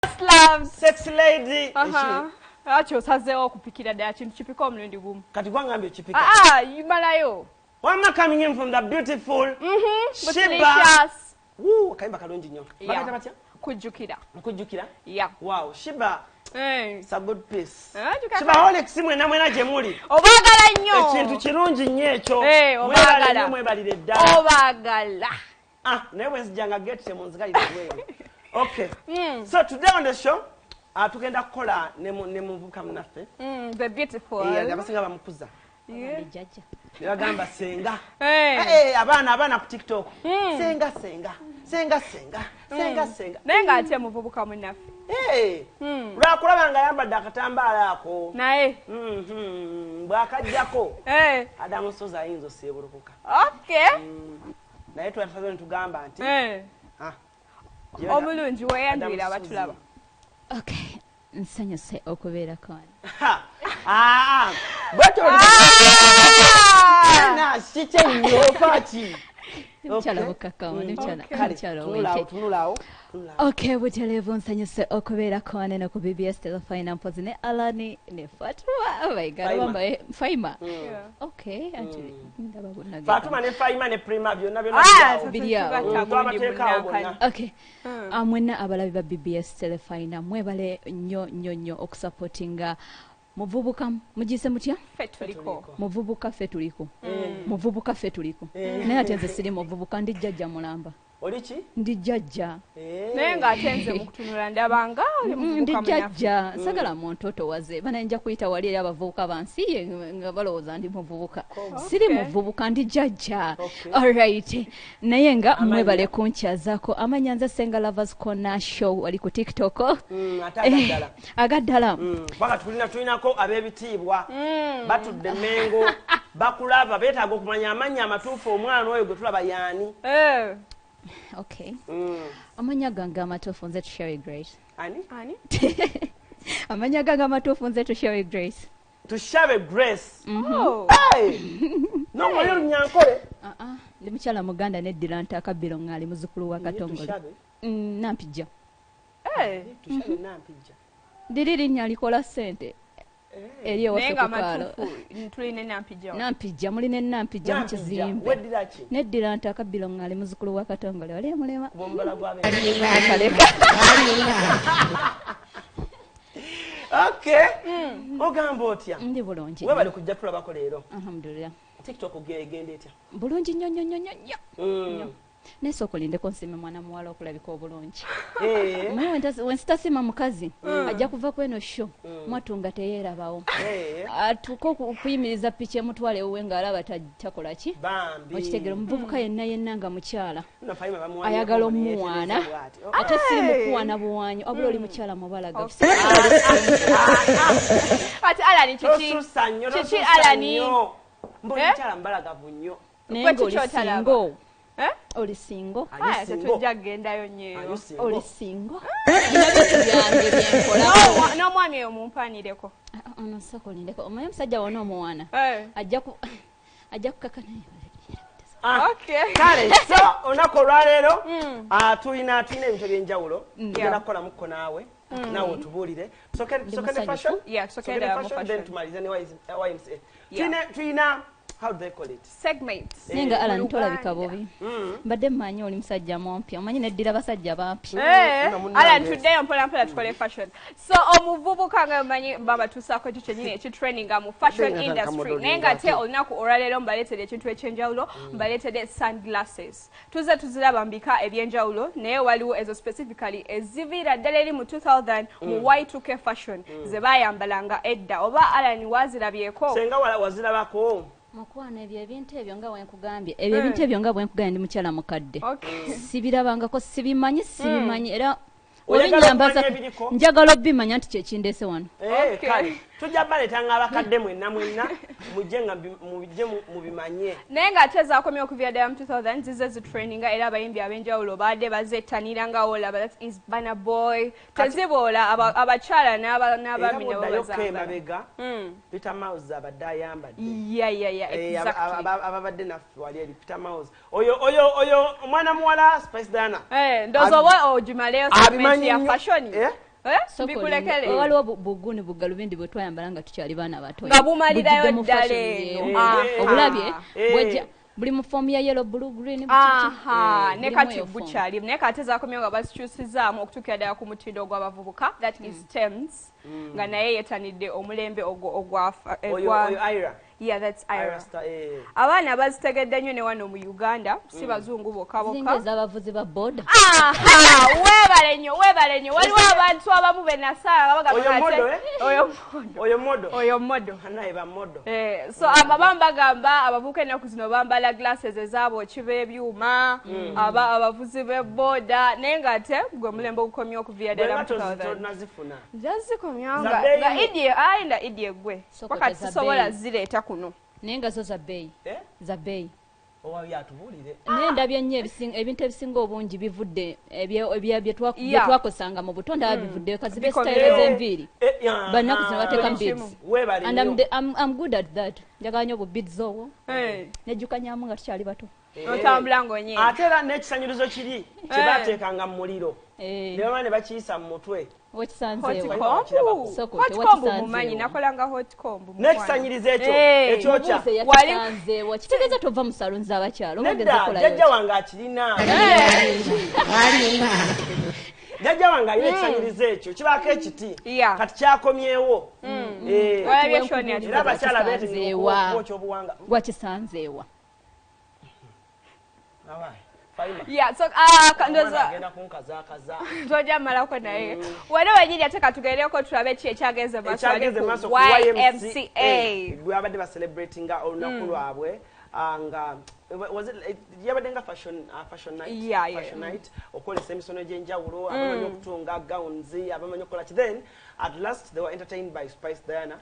Loves. Sex lady. Acho sazeho okupikira ddala kintu kipika omulundi gumu. Kati gwangambye kipika. Yimalayo. Wama coming in from the beautiful. Shiba. Woo, kayimba kalungi nnyo. Bakata batya? Kujjukira. Kujjukira? Yeah. Wow, Shiba. It's a good piece. Shiba Rolex mwena mwena gye muli. Obagala nnyo. Ekintu kirungi nnyo ekyo. Obagala. Mwebalire ddala. Obagala. Naye bwe nzijanga gate munzigalire bweru. Okay. So today on the show, tugenda kukola ne muvubuka munaffe. The beautiful. Abasinga bamukuza. Jaja. Bagamba Senga. Abaana ku TikTok. Senga. Nenga ate muvubuka munaffe. Lwakulaba nga yambadde akatambaala ako. Naye. Bw'akajjako. Adamu Soza ayinza osseebulukuka. Okay. Naye twasazwe ntugamba nti. Omulungi weyanjulira abatulaba. Okay. Nsanyuse okubeera kono. Okay, butelevu nsanyuse okubeera kono no ku BBS Telefina mpozi ne Alani ne Fatuma. Oh my God, wambaye Faima. Okay, actually. Fatuma ne Faima ne Prima byonna Okay. Amwena abalabi ba BBS Telefina mwebale nnyo okusupportinga muvubuka mugise mutya fetuliko muvubuka fetuliko muvubuka fetuliko naye atenze siri muvubuka ndi jjajja mulamba olichi ndi jjajja nenga atenze mukutunula ndabanga ndi jjajja sagala montoto waze bana nja kuyita wali abavubuka bansi nga balowooza ndi muvubuka siri muvubuka ndi jjajja alright naye nga mwebale kunkyazako amanyanza Senga Lovers Corner show wali ku TikTok agaddala baka tulinako abebitiibwa batudde mengo bakulaba beetaaga okumanya amanya amatuufu omwana oyo gwe tulaba yaani Okay. Amanya ganga amatuufu nze tushare Grace. Ani? Amanya ganga amatuufu nze tushare Grace. Tushare Grace. Hey! No moyo nyankole. Ndi mukyala muganda neddira ntakabiro ngali muzukulu wa Katongole. Nampijja. Tushare nampijja. Diriri nyalikola sente. Eriyo wasokalo. Tuline nampijja. Nampijja muline nampijja mu kizimbe. Weddirachi. Neddira ntakabiro ngali muzukulu wa Katongole. Wali mulema. Bombala gwabe. Okay. Ogamba otya? Ndi bulungi. Wewe bali kujja tulabako leero. Alhamdulillah. TikTok ogende etya? Bulungi nnyo. Nesokolindeko nsime mwana muwala okulabika obulungi. Wensitasima mukazi ajja kuva kweno show mwatunga teyeerabawo. Atuko okuyimiriza piki emutwala ewuwe ng'alaba takola ki? Okitegera omuvubuka yenna nga mukyala ayagala omuwaana ate siri mukuwaana buwanyo wabula oli mukyala mubalagavu. Ati Alani kiki Alani mukyala mubalagavu nnyo naye ng'olisingo oli singo tujja kugendayo nnyo oli singo byange byenkola n'omwami oyo mumpanireko ono sokolindeko omanyi omusajja wona omuwaana ajja kukaka Okay. Kale so onako olwaleero tulina ebintu ebyenjawulo tugenda kukola muko naawe otubuulire sokende fashion then tumalize ne YMCA tulina how do they call it? Segments. Nenga Alan tolabika bobi. Mbadde mmanyi oli musajja mumpi. Omanyi neddira basajja bampi. Alan today mpola tukole fashion. So omuvubuka nga mmanyi baba tusako ekyo kyennyini ekitraining mu fashion industry. Nenga te olunaku olwaleero mbaleetedde ekintu ekyenjawulo, mbaleetedde sunglasses. Tuze tuziraba mbika ebyenjawulo naye waliwo ezo specifically eziviira ddala eri mu 2000 mu Y2K fashion ze baayambalanga edda. Oba Alan wazirabyeko? Senga wazirabako. Mukwana ebintu ebyo nga bwenkugambye ebintu ebyo nga bwenkugambye ndi mukyala mukadde sibirabangako sibimanyi era olinyambaza njagala obimanya nti kyekindese wano kale tujja baleetanga abakadde mwenna mujje nga mubimanye naye nga ate zaakomye okuviira ddala mu 2000 zize zitraininga era abayimbi ab'enjawulo baadde bazettanira olaba that is Burna Boy teziboola abakyala n'abaami nabo bazambala Peter Mouse abadde ayambadde ababadde naffe wali eri Peter Mouse oyo omwana muwala Spice Dana ndowooza oba ogimaleyo segment ya fashion bikulekere waliwo buguni bugalubindi bwe twayambala nga tukyali baana bato nga bumalirayo ddala eno obulabye bwejja buli mu form ya yellow blue green ne kati bukyali naye kate zaakomyewo nga bazikyusizaamu okutuukira ddala ku mutindo ogw'abavubuka that is stems nga naye yeetanidde omulembe ogwa Yeah, that's Ira. Abaana bazitegedde nnyo ne wano mu Uganda, si bazungu bokka. Zinga z'abavuzi ba boda. Weebale nnyo. Waliwo abantu abamu be nasaala bagamba oyo modo. Anaye ba modo. So ababamba gamba abavubuka ennaku zino bambala glasses ezaabo kiba ebyuma, abavuzi be boda, naye ng'ate gwe mulembe ogukomye okuviira ddala mu 2000. Zazikomyanga. Nga idye gwe. Wakati sisobola zireeta kuno. Nenga zo za bei. Za bei. Owa yatubulire. Nendabye nnyo ebintu ebisinga obungi bivudde bye twakosanga mu butonda bivudde kazibe style z'enviiri. Banaku zino bateeka beads. And I'm good at that. Njagala nnyo bu beads owo. Nejjukanyaamu nga tukyali bato. Otambula ng'onye. Ate era n'ekisanyulizo kiri kye baateekanga mu muliro. Ne baba ne bakiyisa mu mutwe. Hotcomb mumanyi nakolanga hotcomb n'ekisanyirizo ekyokya wakisanzeewa kitegeeza tova mu salon z'abakyalo jjajja wange akirina jjajja wange alina ekisanyirizo ekyo kibaako ekiti kati kyakomyewo era abakyala beetegeokwoky obuwanga wakisanzeewa Yeah, so toja malako naye wano wenyini ate katugereko tulabe ki ekyagenze maaso ku YMCA gwe abadde ba celebratinga olunaku lwabwe nga yabadde nga fashion night okolesa emisono egy'enjawulo abamanyi okutunga gowns abamanyi okukola ki then at last they were entertained by Spice Diana.